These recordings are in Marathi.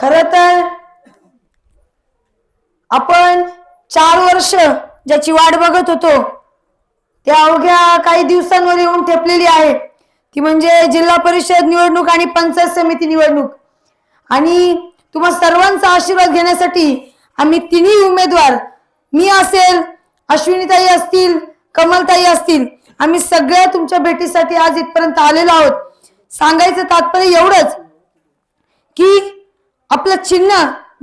खरं तर आपण 4 वर्ष ज्याची वाट बघत होतो त्या अवघ्या काही दिवसांवर येऊन ठेपलेली आहे, ती म्हणजे जिल्हा परिषद निवडणूक आणि पंचायत समिती निवडणूक। आणि तुम्हा सर्वांचा आशीर्वाद घेण्यासाठी आम्ही तिन्ही उमेदवार, मी असेल, अश्विनीताई असतील, कमलताई असतील, आम्ही सगळे तुमच्या भेटीसाठी आज इथपर्यंत आलेलो आहोत। सांगायचं तात्पर्य एवढंच की आपलं चिन्ह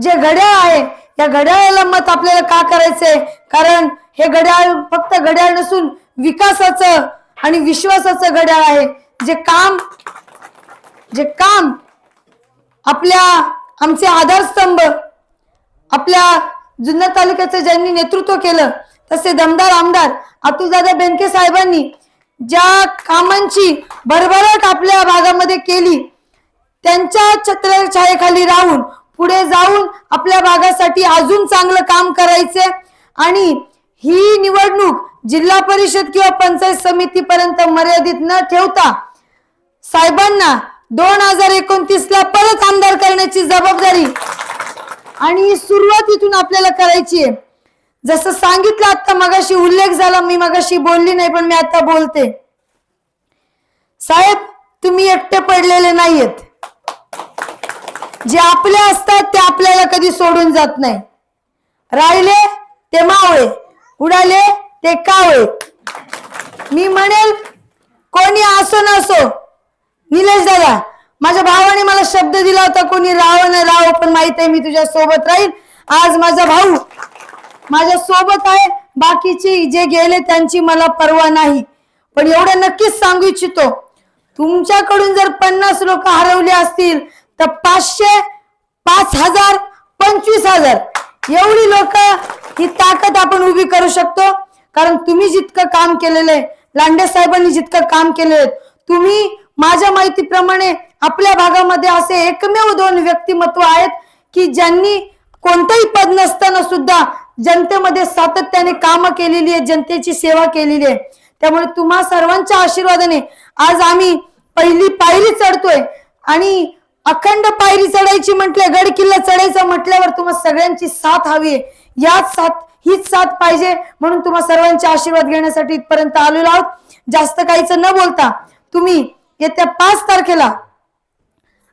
जे घड्याळ आहे, या घड्याळाला मत आपल्याला का करायचंय, कारण हे घड्याळ फक्त घड्याळ नसून विकासाचं आणि विश्वासाचं घड्याळ आहे। जे काम आपल्या आमचे आधारस्तंभ आपल्या जुन्नर तालुक्याचं ज्यांनी नेतृत्व केलं, तसे दमदार आमदार अतुलदादा बेनके साहेबांनी ज्या कामांची भरभराट आपल्या भागामध्ये केली, त्यांच्या छत्रछायेखाली राहून पुढे जाऊन आपल्या भागासाठी अजून चांगलं काम करायचे। आणि ही निवडणूक जिल्हा परिषद किंवा पंचायत समिती पर्यंत मर्यादित न ठेवता साहेबांना 2029 ला परत आमदार करण्याची जबाबदारी आणि सुरुवात इथून आपल्याला करायची आहे। जसं सांगितलं, आता मगाशी उल्लेख झाला, मी मगाशी बोलली नाही पण मी आता बोलते। साहेब, तुम्ही एकटे पडलेले नाहीयेत। जे आपले असतात ते आपल्याला कधी सोडून जात नाही। राहिले ते मावळे, उडाले ते कावळे। मी म्हणेल कोणी असो नसो, निलेश दादा, माझ्या भावाने मला शब्द दिला होता, कोणी राव न राव, पण माहित आहे मी तुझ्या सोबत राहील। आज माझा भाऊ माझ्या सोबत आहे, बाकीचे जे गेले त्यांची मला पर्वा नाही। पण एवढं नक्कीच सांगू इच्छितो, तुमच्याकडून जर 50 लोक हरवले असतील तर 500, 5000, 25000 एवढी लोक ही ताकद आपण उभी करू शकतो। कारण तुम्ही जितकं काम केलेलं आहे, लांडे साहेबांनी जितकं काम केलेलं, तुम्ही माझ्या माहितीप्रमाणे आपल्या भागामध्ये असे एकमेव 2 व्यक्तिमत्व आहेत की ज्यांनी कोणतेही पद नसताना सुद्धा जनतेमध्ये सातत्याने काम केलेली आहे, जनतेची सेवा केलेली आहे। त्यामुळे तुम्हा सर्वांच्या आशीर्वादाने आज आम्ही पहिली पायरी चढतोय। आणि अखंड पायरी चढायची म्हटले, गड किल्ला चढायचा म्हटल्यावर तुम्हा सगळ्यांची साथ हवी आहे। हीच साथ पाहिजे, म्हणून तुम्हा सर्वांचे आशीर्वाद घेण्यासाठी इथपर्यंत आलेलो आहोत। जास्त काहीच न बोलता तुम्ही येत्या 5 तारखेला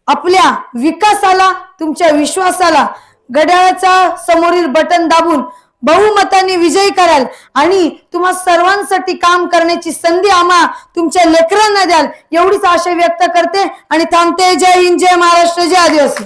आपल्या विकासाला, तुमच्या विश्वासाला घड्याळाचा समोरील बटन दाबून बहुमताने विजयी कराल आणि तुम्हा सर्वांसाठी काम करण्याची संधी आम्हा तुमच्या लेकरांना द्याल, एवढीच आशा व्यक्त करते आणि थांबते। जय हिंद, जय महाराष्ट्र, जय आदिवासी।